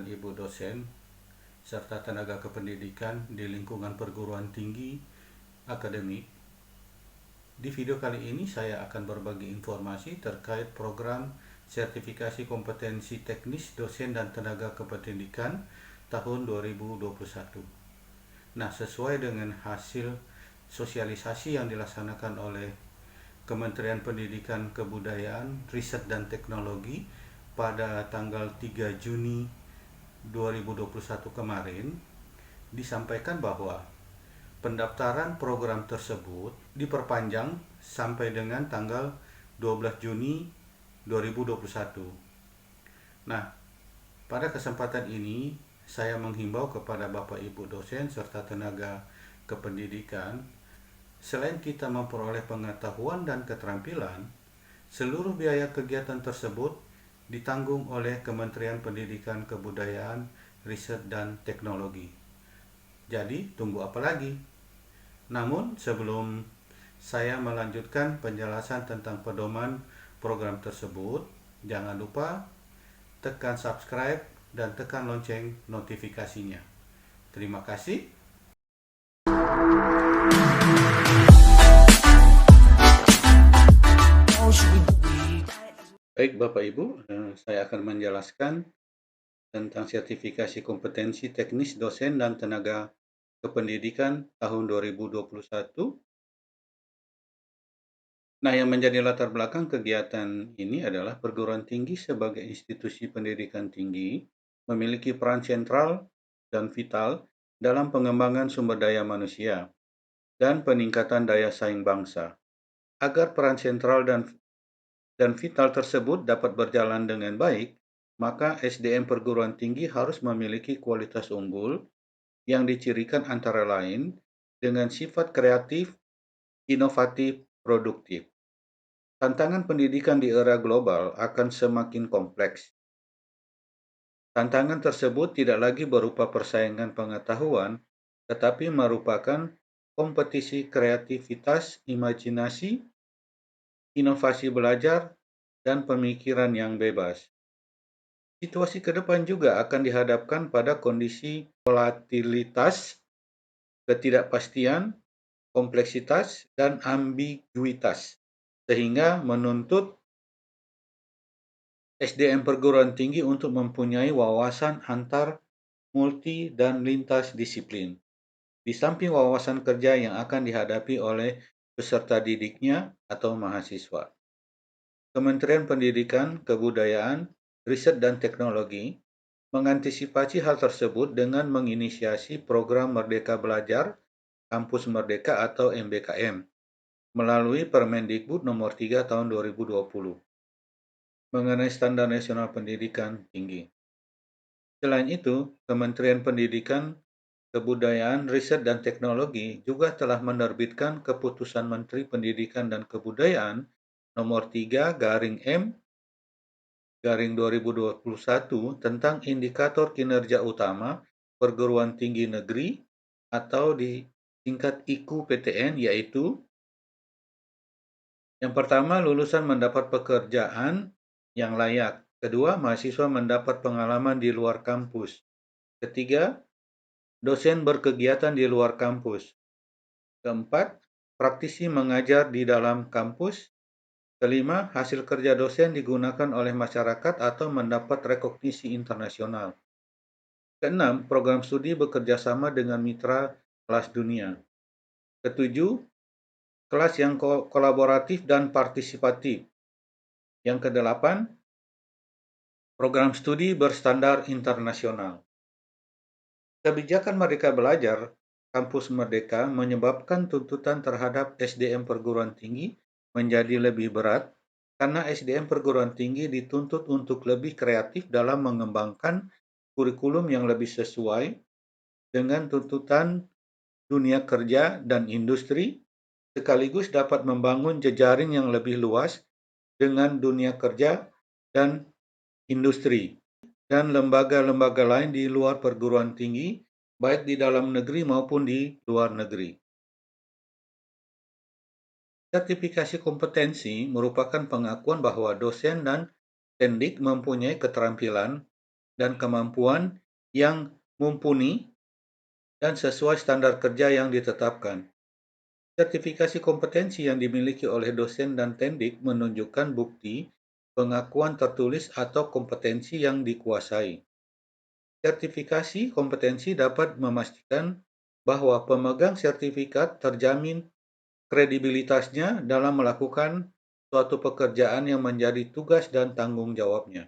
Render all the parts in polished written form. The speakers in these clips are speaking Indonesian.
Ibu dosen, serta tenaga kependidikan di lingkungan perguruan tinggi akademik. Di video kali ini saya akan berbagi informasi terkait program sertifikasi kompetensi teknis dosen dan tenaga kependidikan tahun 2021. Nah, sesuai dengan hasil sosialisasi yang dilaksanakan oleh Kementerian Pendidikan, Kebudayaan, Riset dan Teknologi pada tanggal 3 Juni 2021 kemarin, disampaikan bahwa pendaftaran program tersebut diperpanjang sampai dengan tanggal 12 Juni 2021. Nah, pada kesempatan ini saya menghimbau kepada Bapak Ibu dosen serta tenaga kependidikan, selain kita memperoleh pengetahuan dan keterampilan, seluruh biaya kegiatan tersebut ditanggung oleh Kementerian Pendidikan, Kebudayaan, Riset dan Teknologi. Jadi, tunggu apa lagi? Namun, sebelum saya melanjutkan penjelasan tentang pedoman program tersebut, jangan lupa tekan subscribe dan tekan lonceng notifikasinya. Terima kasih. Baik Bapak Ibu, saya akan menjelaskan tentang sertifikasi kompetensi teknis dosen dan tenaga kependidikan tahun 2021. Nah, yang menjadi latar belakang kegiatan ini adalah perguruan tinggi sebagai institusi pendidikan tinggi memiliki peran sentral dan vital dalam pengembangan sumber daya manusia dan peningkatan daya saing bangsa. Agar peran sentral dan vital tersebut dapat berjalan dengan baik, maka SDM perguruan tinggi harus memiliki kualitas unggul yang dicirikan antara lain dengan sifat kreatif, inovatif, produktif. Tantangan pendidikan di era global akan semakin kompleks. Tantangan tersebut tidak lagi berupa persaingan pengetahuan, tetapi merupakan kompetisi kreativitas, imajinasi, inovasi belajar, dan pemikiran yang bebas. Situasi ke depan juga akan dihadapkan pada kondisi volatilitas, ketidakpastian, kompleksitas, dan ambiguitas, sehingga menuntut SDM perguruan tinggi untuk mempunyai wawasan antar, multi, dan lintas disiplin. Di samping wawasan kerja yang akan dihadapi oleh peserta didiknya atau mahasiswa. Kementerian Pendidikan, Kebudayaan, Riset dan Teknologi mengantisipasi hal tersebut dengan menginisiasi program Merdeka Belajar, Kampus Merdeka atau MBKM melalui Permendikbud nomor 3 tahun 2020 mengenai Standar Nasional Pendidikan Tinggi. Selain itu, Kementerian Pendidikan, Kebudayaan, Riset dan Teknologi juga telah menerbitkan Keputusan Menteri Pendidikan dan Kebudayaan nomor 3/M/2021 tentang indikator kinerja utama perguruan tinggi negeri atau disingkat IKU-PTN, yaitu yang pertama, lulusan mendapat pekerjaan yang layak. Kedua, mahasiswa mendapat pengalaman di luar kampus. Ketiga, dosen berkegiatan di luar kampus. Keempat, praktisi mengajar di dalam kampus. Kelima, hasil kerja dosen digunakan oleh masyarakat atau mendapat rekognisi internasional. Keenam, program studi bekerja sama dengan mitra kelas dunia. Ketujuh, kelas yang kolaboratif dan partisipatif. Yang kedelapan, program studi berstandar internasional. Kebijakan Merdeka Belajar, Kampus Merdeka menyebabkan tuntutan terhadap SDM perguruan tinggi menjadi lebih berat karena SDM perguruan tinggi dituntut untuk lebih kreatif dalam mengembangkan kurikulum yang lebih sesuai dengan tuntutan dunia kerja dan industri, sekaligus dapat membangun jejaring yang lebih luas dengan dunia kerja dan industri dan lembaga-lembaga lain di luar perguruan tinggi, baik di dalam negeri maupun di luar negeri. Sertifikasi kompetensi merupakan pengakuan bahwa dosen dan pendik mempunyai keterampilan, dan kemampuan yang mumpuni dan sesuai standar kerja yang ditetapkan. Sertifikasi kompetensi yang dimiliki oleh dosen dan tendik menunjukkan bukti pengakuan tertulis atau kompetensi yang dikuasai. Sertifikasi kompetensi dapat memastikan bahwa pemegang sertifikat terjamin kredibilitasnya dalam melakukan suatu pekerjaan yang menjadi tugas dan tanggung jawabnya.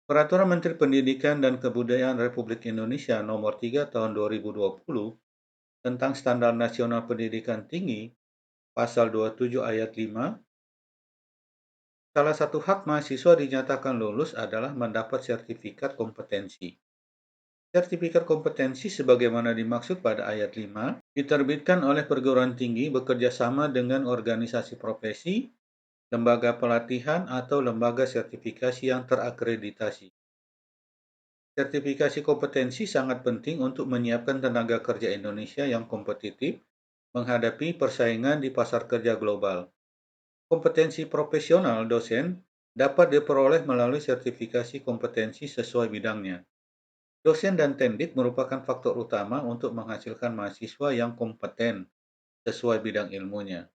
Peraturan Menteri Pendidikan dan Kebudayaan Republik Indonesia Nomor 3 Tahun 2020 tentang Standar Nasional Pendidikan Tinggi, Pasal 27 Ayat 5, salah satu hak mahasiswa dinyatakan lulus adalah mendapat sertifikat kompetensi. Sertifikat kompetensi sebagaimana dimaksud pada ayat 5 diterbitkan oleh perguruan tinggi bekerja sama dengan organisasi profesi, lembaga pelatihan, atau lembaga sertifikasi yang terakreditasi. Sertifikasi kompetensi sangat penting untuk menyiapkan tenaga kerja Indonesia yang kompetitif menghadapi persaingan di pasar kerja global. Kompetensi profesional dosen dapat diperoleh melalui sertifikasi kompetensi sesuai bidangnya. Dosen dan tendik merupakan faktor utama untuk menghasilkan mahasiswa yang kompeten sesuai bidang ilmunya.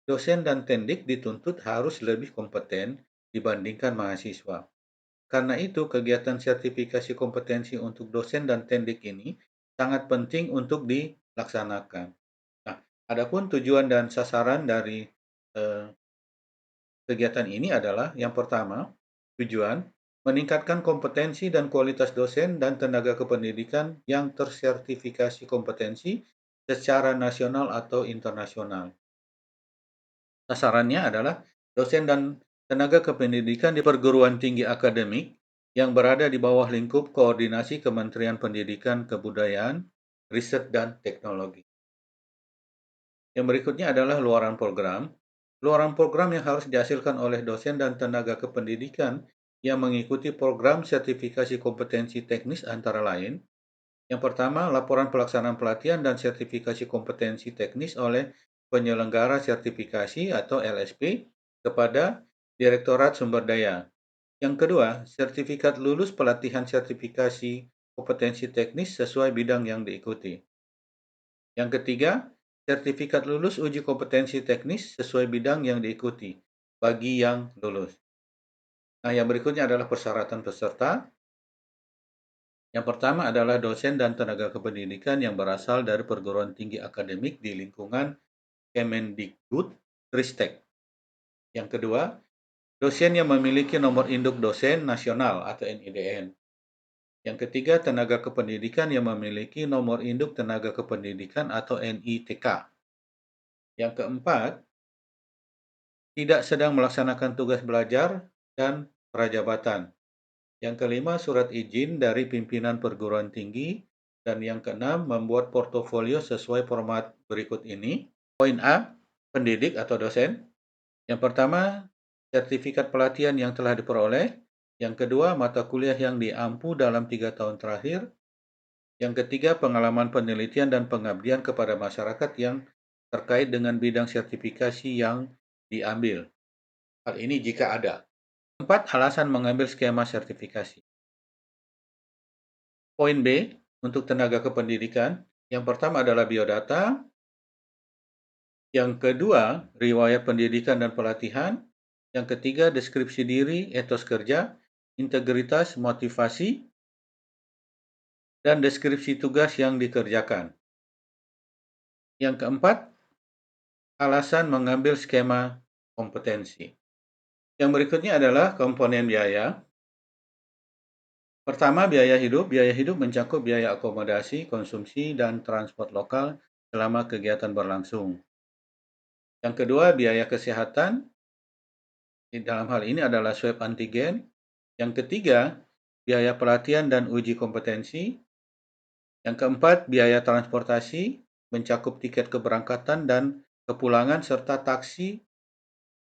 Dosen dan tendik dituntut harus lebih kompeten dibandingkan mahasiswa. Karena itu, kegiatan sertifikasi kompetensi untuk dosen dan tendik ini sangat penting untuk dilaksanakan. Nah, adapun tujuan dan sasaran dari kegiatan ini adalah yang pertama, tujuan meningkatkan kompetensi dan kualitas dosen dan tenaga kependidikan yang tersertifikasi kompetensi secara nasional atau internasional. Sasarannya adalah dosen dan tenaga kependidikan di perguruan tinggi akademik yang berada di bawah lingkup koordinasi Kementerian Pendidikan, Kebudayaan, Riset, dan Teknologi. Yang berikutnya adalah luaran program. Luaran program yang harus dihasilkan oleh dosen dan tenaga kependidikan yang mengikuti program sertifikasi kompetensi teknis antara lain. Yang pertama, laporan pelaksanaan pelatihan dan sertifikasi kompetensi teknis oleh penyelenggara sertifikasi atau LSP kepada Direktorat Sumber Daya. Yang kedua, sertifikat lulus pelatihan sertifikasi kompetensi teknis sesuai bidang yang diikuti. Yang ketiga, sertifikat lulus uji kompetensi teknis sesuai bidang yang diikuti bagi yang lulus. Nah, yang berikutnya adalah persyaratan peserta. Yang pertama adalah dosen dan tenaga kependidikan yang berasal dari perguruan tinggi akademik di lingkungan Kemendikbud Ristek. Yang kedua, dosen yang memiliki nomor induk dosen nasional atau NIDN. Yang ketiga, tenaga kependidikan yang memiliki nomor induk tenaga kependidikan atau NITK. Yang keempat, tidak sedang melaksanakan tugas belajar dan prajabatan. Yang kelima, surat izin dari pimpinan perguruan tinggi. Dan yang keenam, membuat portofolio sesuai format berikut ini. Poin A, pendidik atau dosen. Yang pertama, sertifikat pelatihan yang telah diperoleh. Yang kedua, mata kuliah yang diampu dalam 3 tahun terakhir. Yang ketiga, pengalaman penelitian dan pengabdian kepada masyarakat yang terkait dengan bidang sertifikasi yang diambil. Hal ini jika ada. 4. Alasan mengambil skema sertifikasi. Poin B, untuk tenaga kependidikan. Yang pertama adalah biodata. Yang kedua, riwayat pendidikan dan pelatihan. Yang ketiga, deskripsi diri, etos kerja, integritas, motivasi, dan deskripsi tugas yang dikerjakan. Yang keempat, alasan mengambil skema kompetensi. Yang berikutnya adalah komponen biaya. Pertama, biaya hidup. Biaya hidup mencakup biaya akomodasi, konsumsi, dan transport lokal selama kegiatan berlangsung. Yang kedua, biaya kesehatan. Di dalam hal ini adalah swab antigen. Yang ketiga, biaya pelatihan dan uji kompetensi. Yang keempat, biaya transportasi mencakup tiket keberangkatan dan kepulangan serta taksi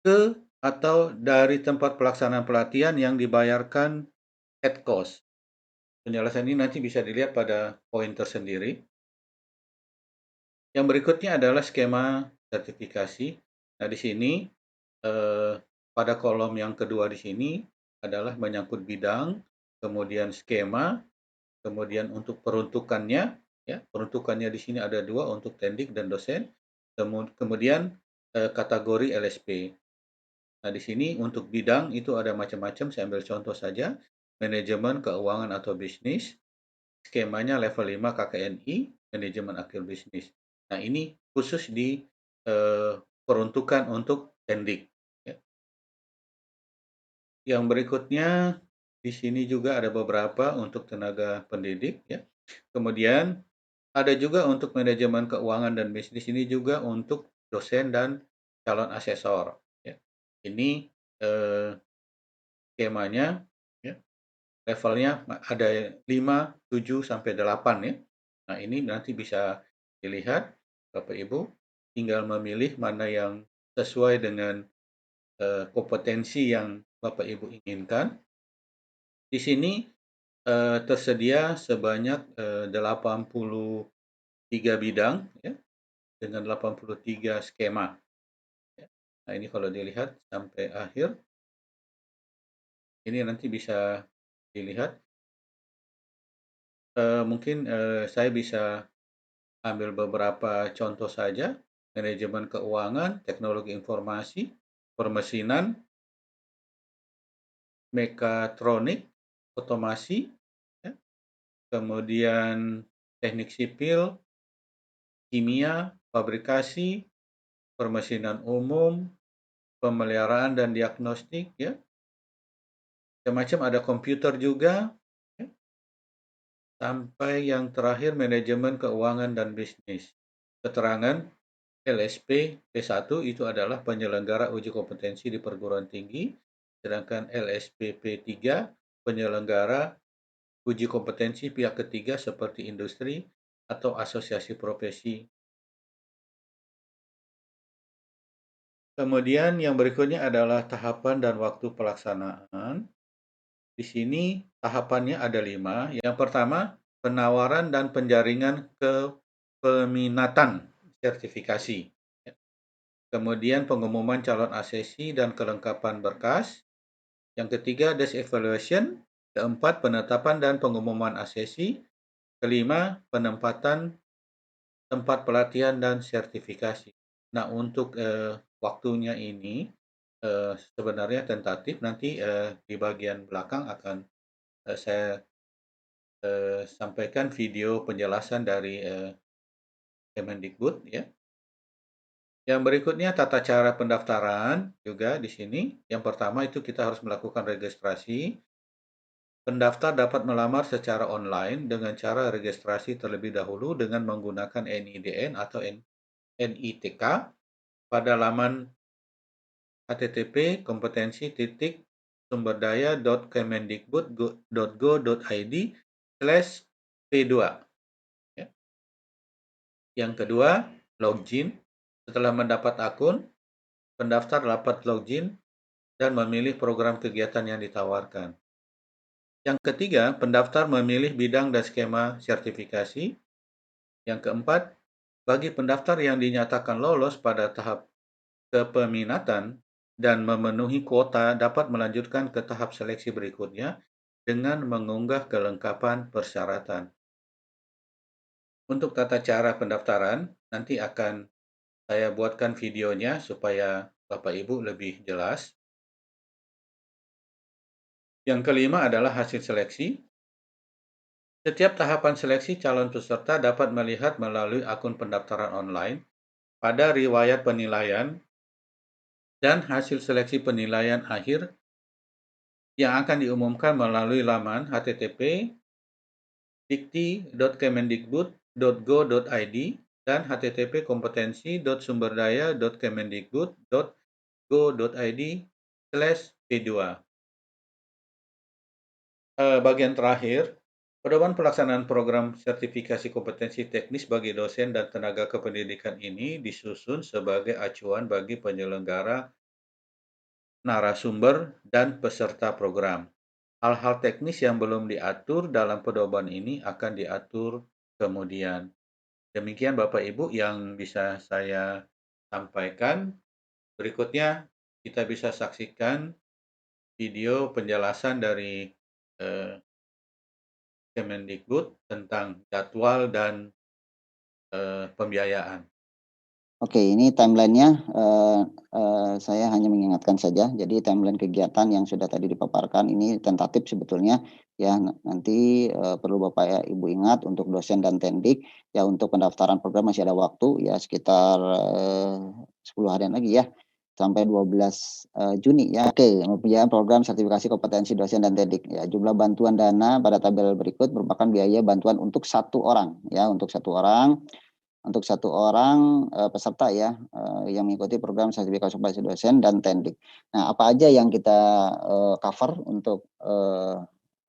ke atau dari tempat pelaksanaan pelatihan yang dibayarkan head cost. Penjelasan ini nanti bisa dilihat pada poin tersendiri. Yang berikutnya adalah skema sertifikasi. Nah, di sini pada kolom yang kedua di sini adalah menyangkut bidang. kemudian skema, kemudian untuk peruntukannya, ya, peruntukannya di sini ada dua untuk tendik dan dosen, kemudian kategori LSP. Nah, di sini untuk bidang itu ada macam-macam, saya ambil contoh saja, manajemen keuangan atau bisnis, skemanya level 5 KKNI, manajemen akhir bisnis. Nah, ini khusus di peruntukan untuk tendik. Ya. Yang berikutnya, di sini juga ada beberapa untuk tenaga pendidik. Ya. Kemudian ada juga untuk manajemen keuangan dan bisnis, ini juga untuk dosen dan calon asesor. Ya. Ini skemanya, ya, levelnya ada 5, 7, sampai 8 ya. Nah, ini nanti bisa dilihat, Bapak Ibu tinggal memilih mana yang sesuai dengan kompetensi yang Bapak Ibu inginkan. Di sini tersedia sebanyak 83 bidang ya, dengan 83 skema. Ya. Nah, ini kalau dilihat sampai akhir, ini nanti bisa dilihat. Mungkin saya bisa ambil beberapa contoh saja, manajemen keuangan, teknologi informasi, permesinan, mekatronik, otomasi, ya, kemudian teknik sipil, kimia, fabrikasi, permesinan umum, pemeliharaan dan diagnostik, ya, macam-macam, ada komputer juga, ya, sampai yang terakhir manajemen keuangan dan bisnis. Keterangan LSP P1 itu adalah penyelenggara uji kompetensi di perguruan tinggi, sedangkan LSP P3 penyelenggara uji kompetensi pihak ketiga seperti industri atau asosiasi profesi. Kemudian yang berikutnya adalah tahapan dan waktu pelaksanaan. Di sini tahapannya ada 5. Yang pertama, penawaran dan penjaringan kepeminatan sertifikasi. Kemudian pengumuman calon asesi dan kelengkapan berkas. Yang ketiga, desk evaluation. Keempat, penetapan dan pengumuman asesi. Kelima, penempatan tempat pelatihan dan sertifikasi. Nah, untuk waktunya ini sebenarnya tentatif, nanti di bagian belakang akan saya sampaikan video penjelasan dari Kemendikbud, ya. Yang berikutnya tata cara pendaftaran juga di sini. Yang pertama itu kita harus melakukan registrasi. Pendaftar dapat melamar secara online dengan cara registrasi terlebih dahulu dengan menggunakan NIDN atau NITK pada laman http://kompetensi.kemendikbud.go.id/p2. Ya. Yang kedua, login. Setelah mendapat akun, pendaftar dapat login dan memilih program kegiatan yang ditawarkan. Yang ketiga, pendaftar memilih bidang dan skema sertifikasi. Yang keempat, bagi pendaftar yang dinyatakan lolos pada tahap kepeminatan dan memenuhi kuota dapat melanjutkan ke tahap seleksi berikutnya dengan mengunggah kelengkapan persyaratan. Untuk tata cara pendaftaran, nanti akan saya buatkan videonya supaya Bapak Ibu lebih jelas. Yang kelima adalah hasil seleksi. Setiap tahapan seleksi calon peserta dapat melihat melalui akun pendaftaran online pada riwayat penilaian dan hasil seleksi penilaian akhir yang akan diumumkan melalui laman http://dikti.kemendikbud.go.id dan http://kompetensi.sumberdayak.kemendikbud.go.id/p2. Bagian terakhir, pedoman pelaksanaan program sertifikasi kompetensi teknis bagi dosen dan tenaga kependidikan ini disusun sebagai acuan bagi penyelenggara, narasumber, dan peserta program. Hal-hal teknis yang belum diatur dalam pedoman ini akan diatur kemudian. Demikian Bapak Ibu yang bisa saya sampaikan. Berikutnya kita bisa saksikan video penjelasan dari Kemendikbud tentang jadwal dan pembiayaan. Oke, ini timeline-nya saya hanya mengingatkan saja. Jadi timeline kegiatan yang sudah tadi dipaparkan ini tentatif sebetulnya ya. Nanti perlu Bapak ya, Ibu ingat untuk dosen dan tendik ya, untuk pendaftaran program masih ada waktu ya, sekitar 10 harian lagi ya, sampai 12 Juni ya. Oke, pembiayaan program sertifikasi kompetensi dosen dan tendik ya. Jumlah bantuan dana pada tabel berikut merupakan biaya bantuan untuk satu orang ya, untuk satu orang peserta ya, yang mengikuti program sertifikasi kompetensi dosen dan tendik. Nah, apa aja yang kita cover untuk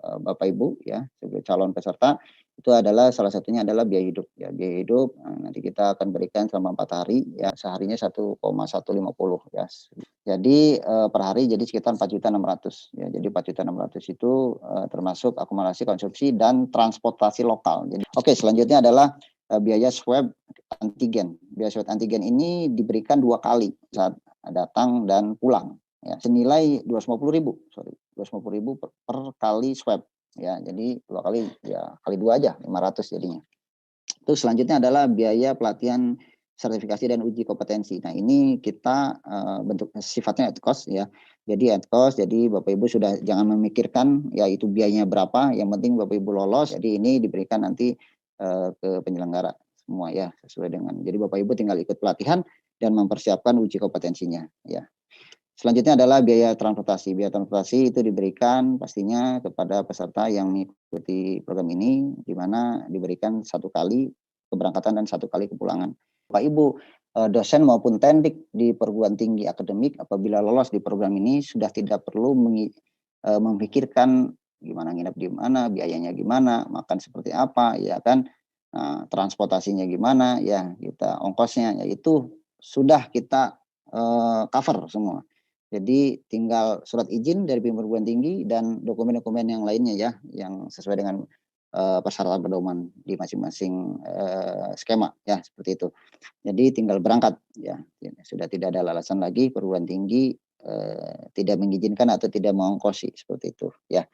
Bapak Ibu ya, sebagai calon peserta, itu adalah salah satunya adalah biaya hidup ya. Biaya hidup nanti kita akan berikan selama 4 hari ya, seharinya 1,150 ya. Jadi per hari jadi sekitar 4.600.000 ya. Jadi 4.600.000 itu termasuk akumulasi konsumsi dan transportasi lokal. Jadi oke, selanjutnya adalah biaya swab antigen. Biaya swab antigen ini diberikan 2 kali saat datang dan pulang ya, senilai 250.000, sorry, 250.000 per kali swab ya. Jadi 2 kali ya, kali 2 aja 500 jadinya. Terus selanjutnya adalah biaya pelatihan sertifikasi dan uji kompetensi. Nah, ini kita bentuk sifatnya at cost ya. Jadi at cost, jadi Bapak Ibu sudah jangan memikirkan ya itu biayanya berapa, yang penting Bapak Ibu lolos. Jadi ini diberikan nanti ke penyelenggara semua ya, sesuai dengan. Jadi Bapak Ibu tinggal ikut pelatihan dan mempersiapkan uji kompetensinya ya. Selanjutnya adalah biaya transportasi. Biaya transportasi itu diberikan pastinya kepada peserta yang mengikuti program ini, di mana diberikan 1 kali keberangkatan dan 1 kali kepulangan. Bapak Ibu dosen maupun tendik di perguruan tinggi akademik apabila lolos di program ini sudah tidak perlu memikirkan gimana nginep di mana, biayanya gimana, makan seperti apa, ya kan, transportasinya gimana, ya kita ongkosnya, ya itu sudah kita cover semua. Jadi tinggal surat izin dari perguruan tinggi dan dokumen-dokumen yang lainnya ya, yang sesuai dengan persyaratan pedoman di masing-masing skema ya, seperti itu. Jadi tinggal berangkat ya, sudah tidak ada alasan lagi perguruan tinggi tidak mengizinkan atau tidak mengongkosi seperti itu ya.